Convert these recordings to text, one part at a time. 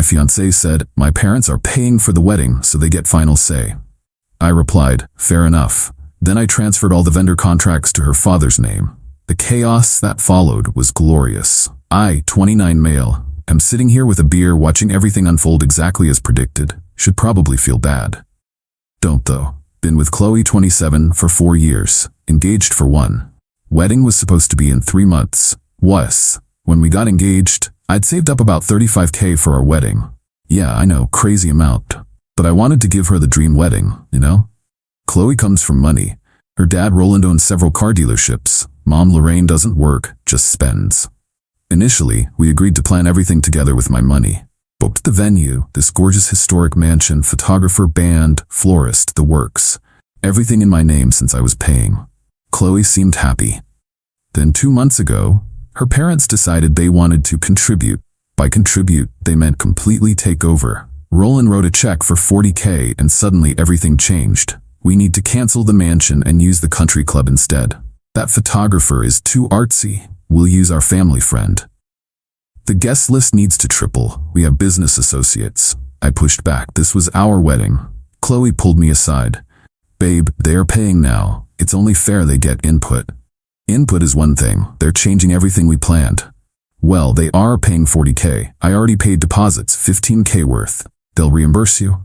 My fiancée said, "My parents are paying for the wedding, so they get final say." I replied, "Fair enough." Then I transferred all the vendor contracts to her father's name. The chaos that followed was glorious. I, 29 male, am sitting here with a beer watching everything unfold exactly as predicted. Should probably feel bad. Don't though. Been with Chloe, 27, for 4 years. Engaged for 1. Wedding was supposed to be in 3 months. When we got engaged, I'd saved up about $35K for our wedding. Yeah, I know, crazy amount. But I wanted to give her the dream wedding, you know? Chloe comes from money. Her dad Roland owns several car dealerships. Mom Lorraine doesn't work, just spends. Initially, we agreed to plan everything together with my money. Booked the venue, this gorgeous historic mansion, photographer, band, florist, the works. Everything in my name since I was paying. Chloe seemed happy. Then 2 months ago, her parents decided they wanted to contribute. By contribute, they meant completely take over. Roland wrote a check for $40K and suddenly everything changed. We need to cancel the mansion and use the country club instead. That photographer is too artsy. We'll use our family friend. The guest list needs to triple. We have business associates. I pushed back. This was our wedding. Chloe pulled me aside. Babe, they're paying now. It's only fair they get input. Input is one thing. They're changing everything we planned. Well, they are paying $40K. I already paid deposits, $15K worth. They'll reimburse you?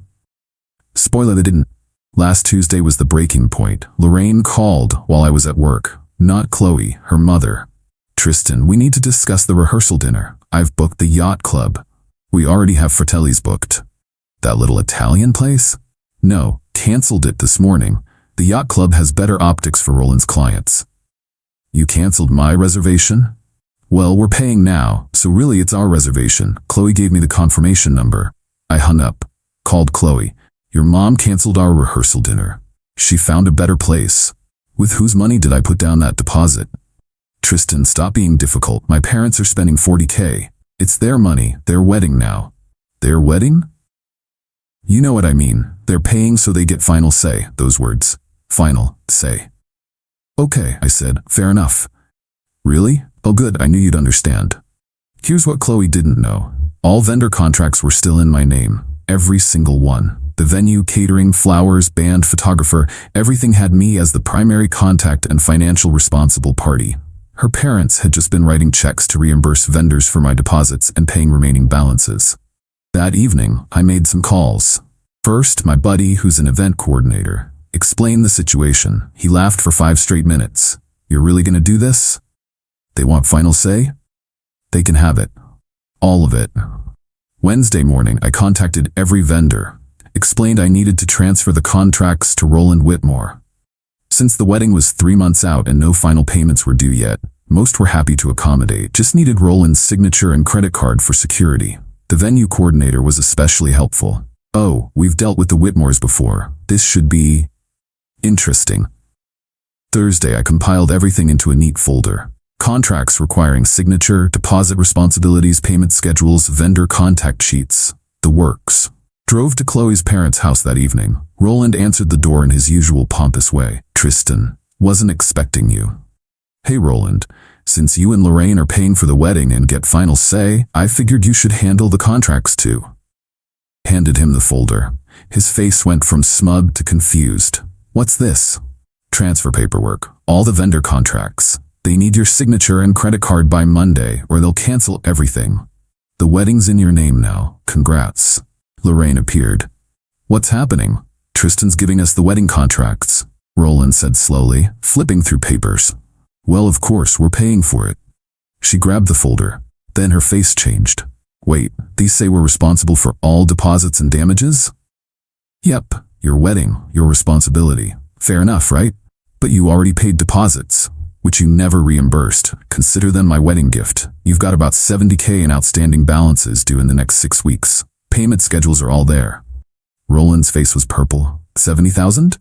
Spoiler, they didn't. Last Tuesday was the breaking point. Lorraine called while I was at work. Not Chloe, her mother. Tristan, we need to discuss the rehearsal dinner. I've booked the yacht club. We already have Fratelli's booked. That little Italian place? No, canceled it this morning. The yacht club has better optics for Roland's clients. You canceled my reservation? Well, we're paying now, so really it's our reservation. Chloe gave me the confirmation number. I hung up. Called Chloe. Your mom canceled our rehearsal dinner. She found a better place. With whose money did I put down that deposit? Tristan, stop being difficult. My parents are spending $40K. It's their money, their wedding now. Their wedding? You know what I mean. They're paying so they get final say, those words. Final say. Okay, I said, fair enough. Really? Oh good, I knew you'd understand. Here's what Chloe didn't know. All vendor contracts were still in my name. Every single one. The venue, catering, flowers, band, photographer, everything had me as the primary contact and financial responsible party. Her parents had just been writing checks to reimburse vendors for my deposits and paying remaining balances. That evening, I made some calls. First, my buddy, who's an event coordinator, explained the situation. He laughed for 5 straight minutes. You're really gonna do this? They want final say? They can have it. All of it. Wednesday morning, I contacted every vendor, explained I needed to transfer the contracts to Roland Whitmore. Since the wedding was 3 months out and no final payments were due yet, most were happy to accommodate, just needed Roland's signature and credit card for security. The venue coordinator was especially helpful. Oh, we've dealt with the Whitmores before. This should be interesting. Thursday, I compiled everything into a neat folder. Contracts requiring signature, deposit responsibilities, payment schedules, vendor contact sheets, the works. Drove to Chloe's parents' house that evening. Roland answered the door in his usual pompous way. Tristan, wasn't expecting you. Hey Roland, since you and Lorraine are paying for the wedding and get final say, I figured you should handle the contracts too. Handed him the folder. His face went from smug to confused. What's this? Transfer paperwork. All the vendor contracts. They need your signature and credit card by Monday or they'll cancel everything. The wedding's in your name now. Congrats. Lorraine appeared. What's happening? Tristan's giving us the wedding contracts, Roland said slowly, flipping through papers. Well, of course, we're paying for it. She grabbed the folder. Then her face changed. Wait, these say we're responsible for all deposits and damages? Yep, your wedding, your responsibility. Fair enough, right? But you already paid deposits, which you never reimbursed. Consider them my wedding gift. You've got about $70K in outstanding balances due in the next 6 weeks. Payment schedules are all there. Roland's face was purple. 70,000?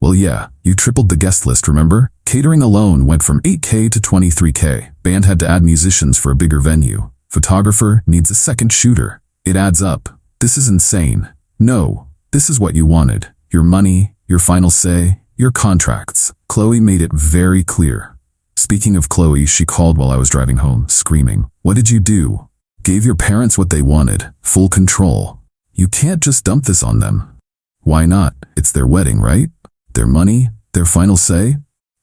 Well, yeah, you tripled the guest list, remember? Catering alone went from 8K to 23K. Band had to add musicians for a bigger venue. Photographer needs a second shooter. It adds up. This is insane. No, this is what you wanted. Your money, your final say, your contracts. Chloe made it very clear. Speaking of Chloe, she called while I was driving home, screaming, What did you do? Gave your parents what they wanted, full control. You can't just dump this on them. Why not? It's their wedding, right? Their money, their final say?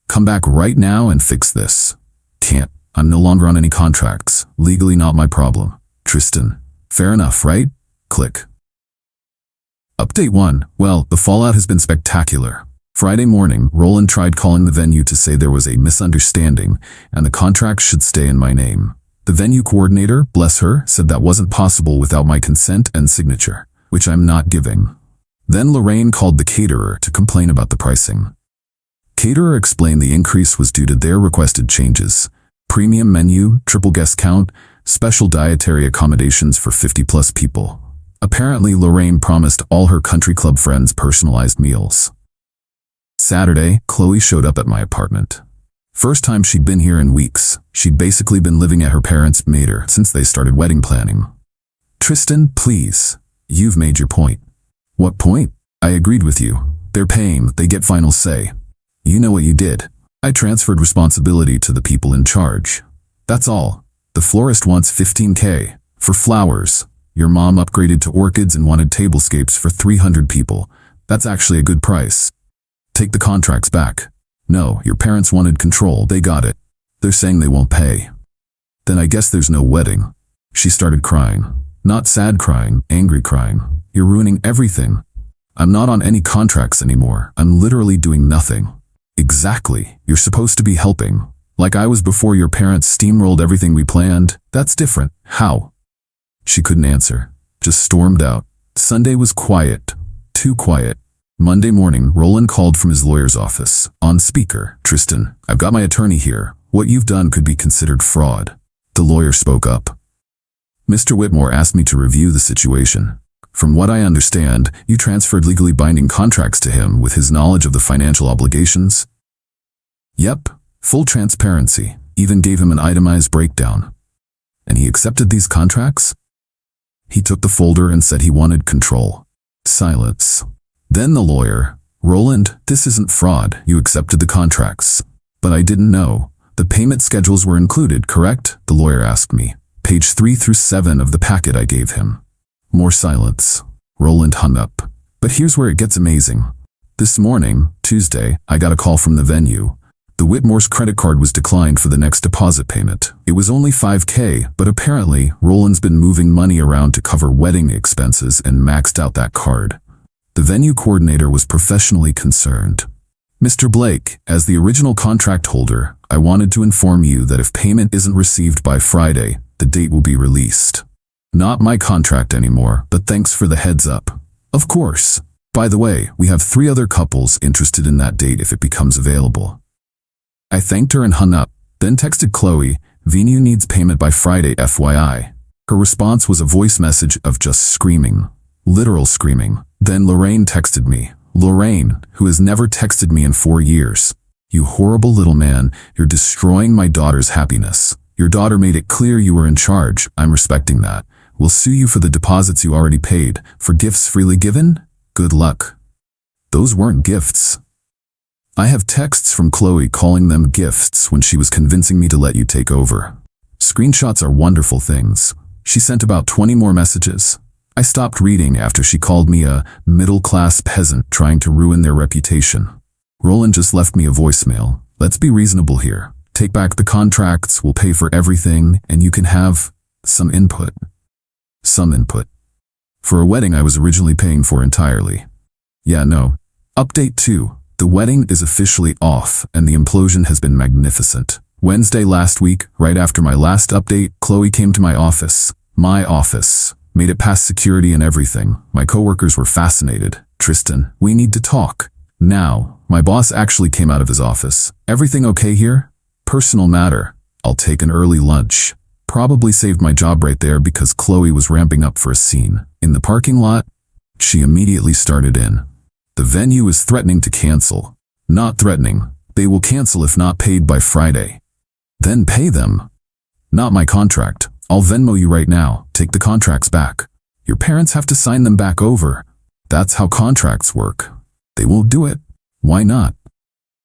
Come back right now and fix this. Can't. I'm no longer on any contracts. Legally not my problem. Tristan. Fair enough, right? Click. Update 1. Well, the fallout has been spectacular. Friday morning, Roland tried calling the venue to say there was a misunderstanding and the contract should stay in my name. The venue coordinator, bless her, said that wasn't possible without my consent and signature, which I'm not giving. Then Lorraine called the caterer to complain about the pricing. Caterer explained the increase was due to their requested changes. Premium menu, triple guest count, special dietary accommodations for 50+ people. Apparently, Lorraine promised all her country club friends personalized meals. Saturday, Chloe showed up at my apartment. First time she'd been here in weeks. She'd basically been living at her parents' mater since they started wedding planning. Tristan, please. You've made your point. What point? I agreed with you. They're paying, they get final say. You know what you did. I transferred responsibility to the people in charge. That's all. The florist wants $15K for flowers. Your mom upgraded to orchids and wanted tablescapes for 300 people. That's actually a good price. Take the contracts back. No, your parents wanted control, they got it. They're saying they won't pay. Then I guess there's no wedding. She started crying. Not sad crying, angry crying. You're ruining everything. I'm not on any contracts anymore. I'm literally doing nothing. Exactly. You're supposed to be helping. Like I was before your parents steamrolled everything we planned. That's different. How? She couldn't answer. Just stormed out. Sunday was quiet. Too quiet. Monday morning, Roland called from his lawyer's office. On speaker, Tristan, I've got my attorney here. What you've done could be considered fraud. The lawyer spoke up. Mr. Whitmore asked me to review the situation. From what I understand, you transferred legally binding contracts to him with his knowledge of the financial obligations? Yep, full transparency. Even gave him an itemized breakdown. And he accepted these contracts? He took the folder and said he wanted control. Silence. Then the lawyer, Roland, this isn't fraud. You accepted the contracts. But I didn't know. The payment schedules were included, correct? The lawyer asked me. Page 3 through 7 of the packet I gave him. More silence. Roland hung up. But here's where it gets amazing. This morning, Tuesday, I got a call from the venue. The Whitmore's credit card was declined for the next deposit payment. It was only $5K, but apparently, Roland's been moving money around to cover wedding expenses and maxed out that card. The venue coordinator was professionally concerned. Mr. Blake, as the original contract holder, I wanted to inform you that if payment isn't received by Friday, the date will be released. Not my contract anymore, but thanks for the heads up. Of course. By the way, we have 3 other couples interested in that date if it becomes available. I thanked her and hung up, then texted Chloe, venue needs payment by Friday FYI. Her response was a voice message of just screaming. Literal screaming. Then Lorraine texted me. Lorraine, who has never texted me in 4 years. You horrible little man, you're destroying my daughter's happiness. Your daughter made it clear you were in charge. I'm respecting that. We'll sue you for the deposits you already paid. For gifts freely given? Good luck. Those weren't gifts. I have texts from Chloe calling them gifts when she was convincing me to let you take over. Screenshots are wonderful things. She sent about 20 more messages. I stopped reading after she called me a middle-class peasant trying to ruin their reputation. Roland just left me a voicemail. Let's be reasonable here. Take back the contracts, we'll pay for everything, and you can have some input. Some input. For a wedding I was originally paying for entirely. Yeah, no. Update 2. The wedding is officially off, and the implosion has been magnificent. Wednesday last week, right after my last update, Chloe came to my office. My office. Made it past security and everything. My coworkers were fascinated. Tristan, we need to talk. Now, my boss actually came out of his office. Everything okay here? Personal matter. I'll take an early lunch. Probably saved my job right there because Chloe was ramping up for a scene. In the parking lot, she immediately started in. The venue is threatening to cancel. Not threatening. They will cancel if not paid by Friday. Then pay them. Not my contract. I'll Venmo you right now. Take the contracts back. Your parents have to sign them back over. That's how contracts work. They won't do it. Why not?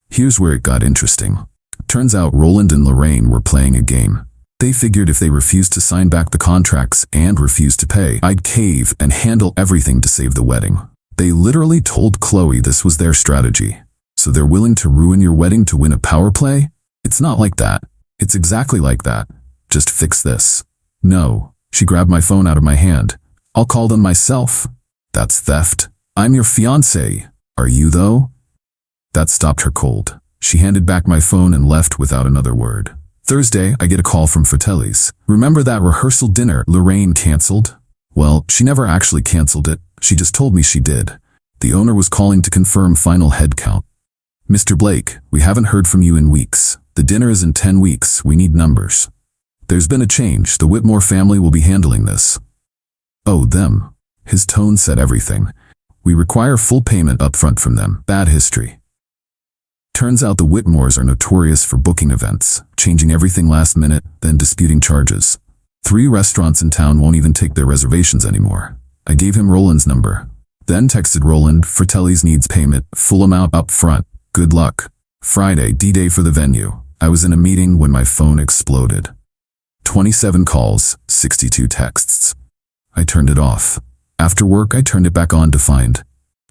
Here's where it got interesting. Turns out Roland and Lorraine were playing a game. They figured if they refused to sign back the contracts and refused to pay, I'd cave and handle everything to save the wedding. They literally told Chloe this was their strategy. So they're willing to ruin your wedding to win a power play? It's not like that. It's exactly like that. Just fix this. No. She grabbed my phone out of my hand. I'll call them myself. That's theft. I'm your fiancé. Are you though? That stopped her cold. She handed back my phone and left without another word. Thursday, I get a call from Fratelli's. Remember that rehearsal dinner Lorraine canceled? Well, she never actually canceled it. She just told me she did. The owner was calling to confirm final head count. Mr. Blake, we haven't heard from you in weeks. The dinner is in 10 weeks. We need numbers. There's been a change. The Whitmore family will be handling this. Oh, them. His tone said everything. We require full payment upfront from them. Bad history. Turns out the Whitmores are notorious for booking events, changing everything last minute, then disputing charges. 3 restaurants in town won't even take their reservations anymore. I gave him Roland's number. Then texted Roland, Fratelli's needs payment, full amount up front. Good luck. Friday, D-Day for the venue. I was in a meeting when my phone exploded. 27 calls, 62 texts. I turned it off. After work, I turned it back on to find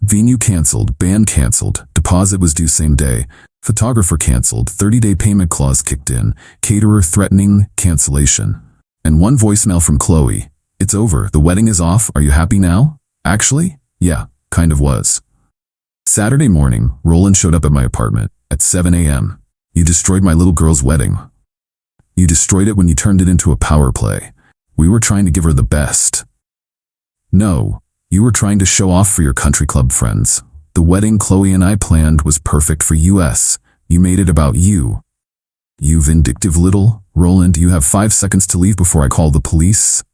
venue canceled, band canceled, deposit was due same day, photographer canceled, 30-day payment clause kicked in, caterer threatening cancellation. And one voicemail from Chloe. It's over, the wedding is off, are you happy now? Actually, yeah, kind of was. Saturday morning, Roland showed up at my apartment at 7 a.m. You destroyed my little girl's wedding. You destroyed it when you turned it into a power play. We were trying to give her the best. No, you were trying to show off for your country club friends. The wedding Chloe and I planned was perfect for us. You made it about you. You vindictive little. Roland, you have 5 seconds to leave before I call the police.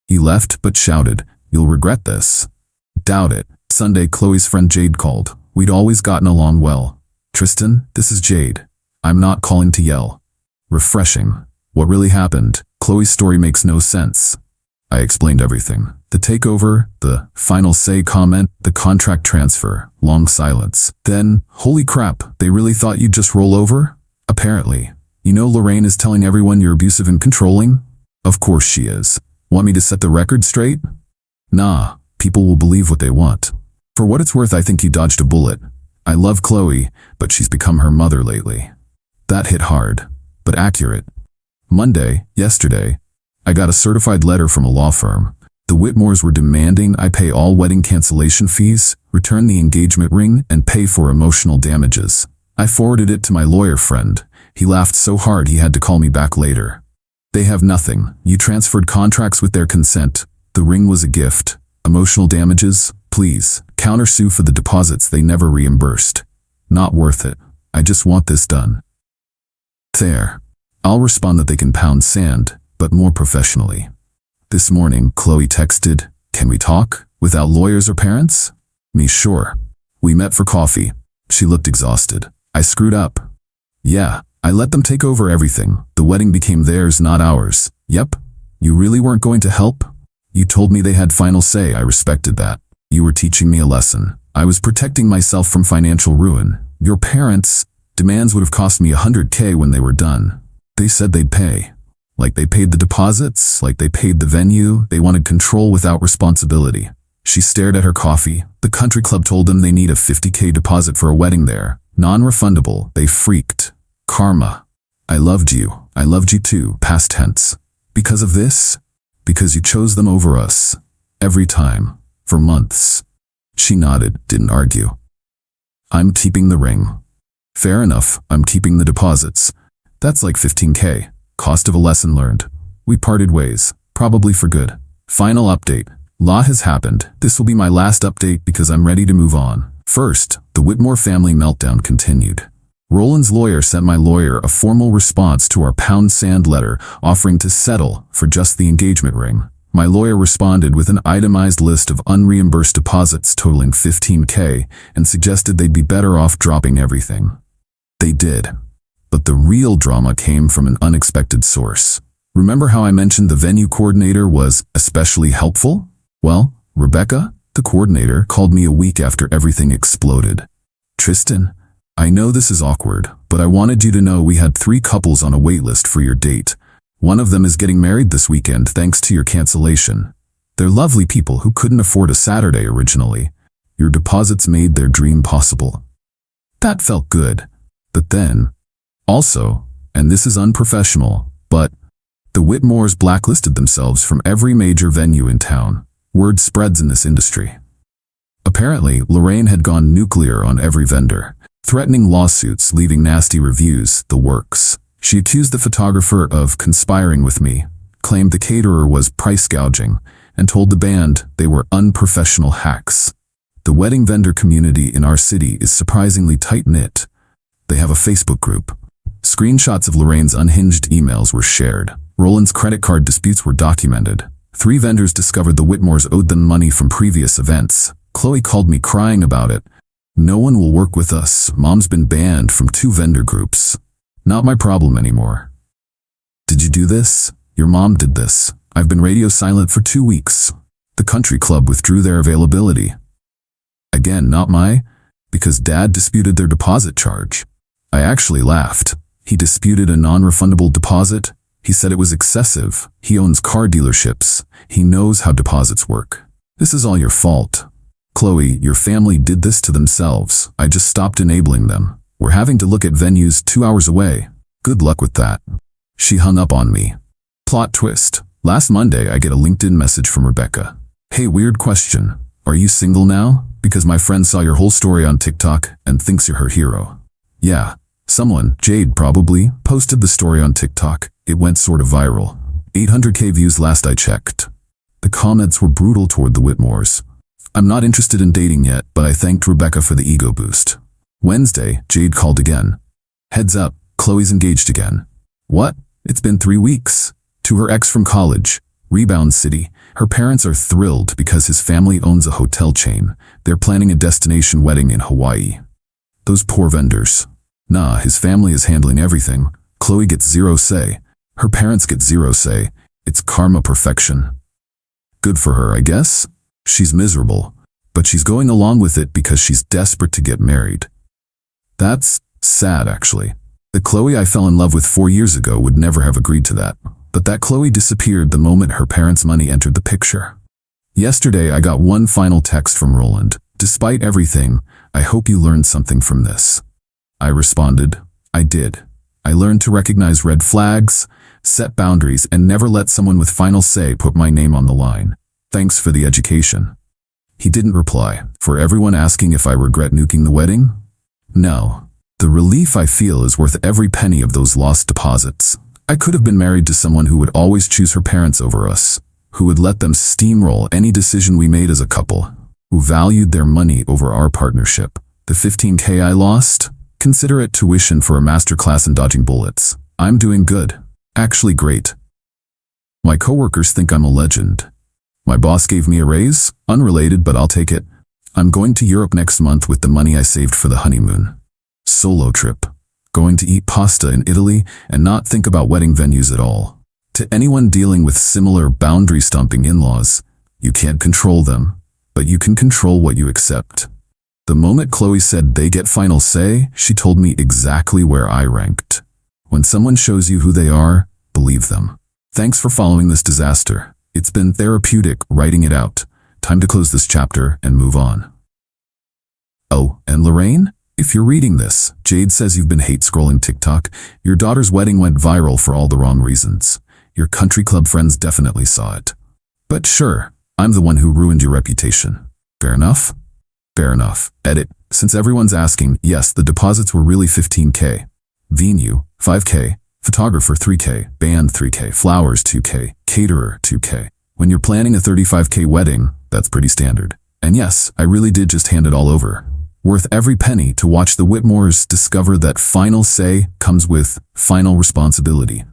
He left but shouted, you'll regret this. Doubt it. Sunday, Chloe's friend Jade called. We'd always gotten along well. Tristan, this is Jade. I'm not calling to yell. Refreshing. What really happened? Chloe's story makes no sense. I explained everything. The takeover, the final say comment, the contract transfer, long silence. Then, holy crap, they really thought you'd just roll over? Apparently. You know Lorraine is telling everyone you're abusive and controlling? Of course she is. Want me to set the record straight? Nah, people will believe what they want. For what it's worth, I think you dodged a bullet. I love Chloe, but she's become her mother lately. That hit hard, but accurate. Monday, yesterday, I got a certified letter from a law firm. The Whitmores were demanding I pay all wedding cancellation fees, return the engagement ring, and pay for emotional damages. I forwarded it to my lawyer friend. He laughed so hard he had to call me back later. They have nothing. You transferred contracts with their consent. The ring was a gift. Emotional damages? Please, countersue for the deposits they never reimbursed. Not worth it. I just want this done. There. I'll respond that they can pound sand, but more professionally. This morning, Chloe texted, can we talk? Without lawyers or parents? Me, sure. We met for coffee. She looked exhausted. I screwed up. Yeah, I let them take over everything. The wedding became theirs, not ours. Yep. You really weren't going to help? You told me they had final say. I respected that. You were teaching me a lesson. I was protecting myself from financial ruin. Your parents' demands would have cost me $100K when they were done. They said they'd pay. Like they paid the deposits, like they paid the venue. They wanted control without responsibility. She stared at her coffee. The country club told them they need a $50K deposit for a wedding there. Non-refundable. They freaked. Karma. I loved you. I loved you too. Past tense. Because of this? Because you chose them over us. Every time. For months. She nodded, didn't argue. I'm keeping the ring. Fair enough, I'm keeping the deposits. That's like $15K. Cost of a lesson learned. We parted ways. Probably for good. Final update. Lot has happened. This will be my last update because I'm ready to move on. First, the Whitmore family meltdown continued. Roland's lawyer sent my lawyer a formal response to our pound sand letter offering to settle for just the engagement ring. My lawyer responded with an itemized list of unreimbursed deposits totaling $15K and suggested they'd be better off dropping everything. They did. But the real drama came from an unexpected source. Remember how I mentioned the venue coordinator was especially helpful? Well, Rebecca, the coordinator, called me a week after everything exploded. Tristan, I know this is awkward, but I wanted you to know we had 3 couples on a wait list for your date. One of them is getting married this weekend thanks to your cancellation. They're lovely people who couldn't afford a Saturday originally. Your deposits made their dream possible. That felt good. But then, also, and this is unprofessional, but the Whitmores blacklisted themselves from every major venue in town. Word spreads in this industry. Apparently, Lorraine had gone nuclear on every vendor, threatening lawsuits, leaving nasty reviews, the works. She accused the photographer of conspiring with me, claimed the caterer was price gouging, and told the band they were unprofessional hacks. The wedding vendor community in our city is surprisingly tight-knit. They have a Facebook group. Screenshots of Lorraine's unhinged emails were shared. Roland's credit card disputes were documented. 3 vendors discovered the Whitmores owed them money from previous events. Chloe called me crying about it. No one will work with us. Mom's been banned from 2 vendor groups. Not my problem anymore. Did you do this? Your mom did this. I've been radio silent for 2 weeks. The country club withdrew their availability. Again, not my, because Dad disputed their deposit charge. I actually laughed. He disputed a non-refundable deposit. He said it was excessive. He owns car dealerships. He knows how deposits work. This is all your fault. Chloe, your family did this to themselves. I just stopped enabling them. We're having to look at venues 2 hours away. Good luck with that. She hung up on me. Plot twist. Last Monday, I get a LinkedIn message from Rebecca. Hey, weird question. Are you single now? Because my friend saw your whole story on TikTok and thinks you're her hero. Yeah. Someone, Jade probably, posted the story on TikTok. It went sort of viral. 800K views last I checked. The comments were brutal toward the Whitmores. I'm not interested in dating yet, but I thanked Rebecca for the ego boost. Wednesday, Jade called again. Heads up, Chloe's engaged again. What? It's been 3 weeks. To her ex from college, Rebound City. Her parents are thrilled because his family owns a hotel chain. They're planning a destination wedding in Hawaii. Those poor vendors. Nah, his family is handling everything. Chloe gets 0 say. Her parents get 0 say. It's karma perfection. Good for her, I guess. She's miserable, but she's going along with it because she's desperate to get married. That's sad, actually. The Chloe I fell in love with 4 years ago would never have agreed to that. But that Chloe disappeared the moment her parents' money entered the picture. Yesterday, I got one final text from Roland. Despite everything, I hope you learned something from this. I responded, I did. I learned to recognize red flags, set boundaries, and never let someone with final say put my name on the line. Thanks for the education. He didn't reply. For everyone asking if I regret nuking the wedding? No. The relief I feel is worth every penny of those lost deposits. I could have been married to someone who would always choose her parents over us, who would let them steamroll any decision we made as a couple, who valued their money over our partnership. The 15K I lost? Consider it tuition for a masterclass in dodging bullets. I'm doing good. Actually great. My coworkers think I'm a legend. My boss gave me a raise, unrelated, but I'll take it. I'm going to Europe next month with the money I saved for the honeymoon. Solo trip. Going to eat pasta in Italy and not think about wedding venues at all. To anyone dealing with similar boundary-stomping in-laws, you can't control them, but you can control what you accept. The moment Chloe said they get final say, she told me exactly where I ranked. When someone shows you who they are, believe them. Thanks for following this disaster. It's been therapeutic writing it out. Time to close this chapter and move on. Oh, and Lorraine? If you're reading this, Jade says you've been hate scrolling TikTok. Your daughter's wedding went viral for all the wrong reasons. Your country club friends definitely saw it. But sure, I'm the one who ruined your reputation. Fair enough? Fair enough. Edit. Since everyone's asking, yes, the deposits were really 15K. Venue, 5K. Photographer, 3K. Band, 3K. Flowers, 2K. Caterer, 2K. When you're planning a 35K wedding, that's pretty standard. And yes, I really did just hand it all over. Worth every penny to watch the Whitmores discover that final say comes with final responsibility.